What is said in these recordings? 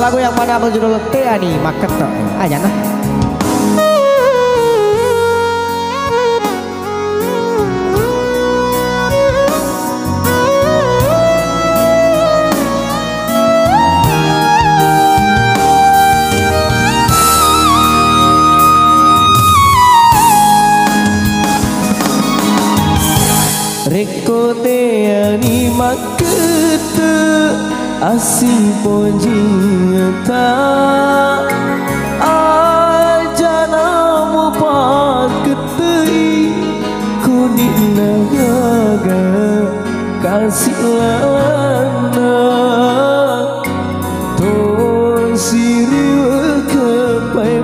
lagu yang mana berjudul Teani Maketo. Aja nah. Reko teani makete asih ponjita aja namu paketei kuning naga kasih lana to siri kepai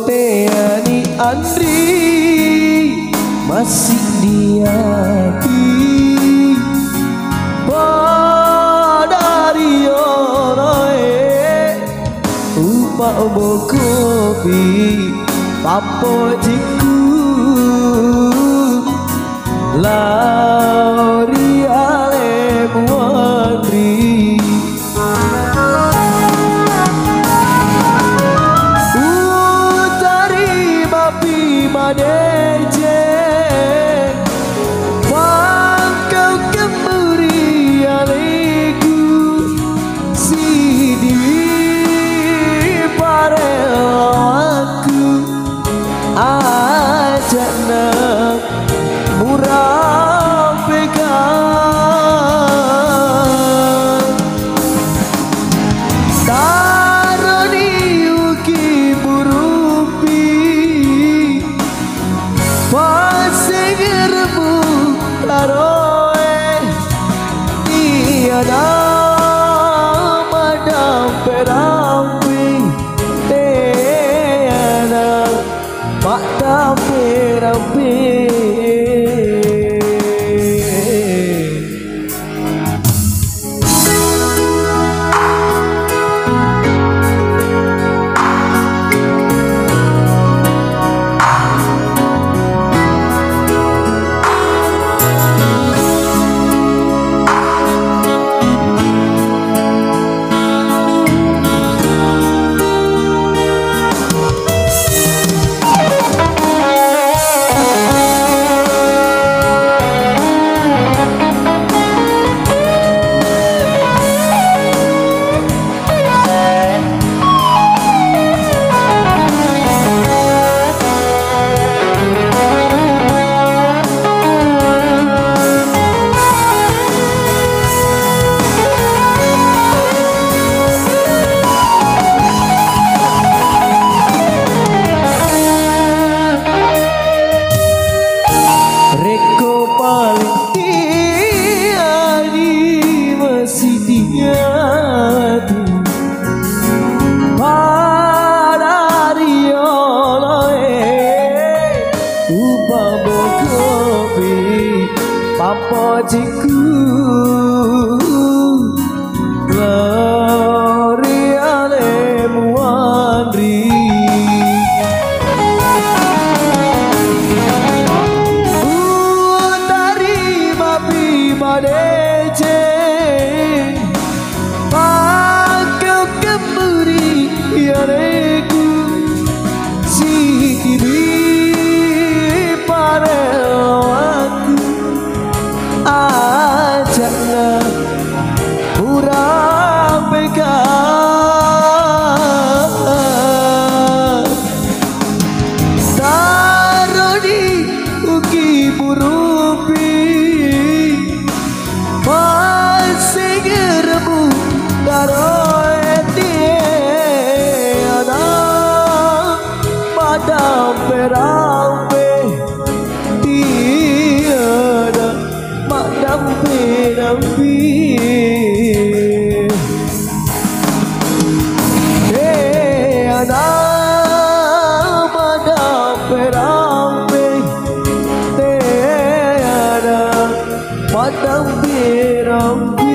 Teani Andri masih di hati padari oroe upak bokopi papo jiku lauri ale muandri Madeje Wangkau kemburi aleku Sidi parel aku Ajana murah pegang Taroni uki burupi Pasengermu taroe tiada madam perampi tiada madam perampi Papa jiku lari ale muandri dari babi madeje pakau kemburi aleku sidi parel ajana murah pegang taroni uki burupi pasengermu taroe tiada madam perampe tiada madam perampe tiada madam perampe tiada madam perampe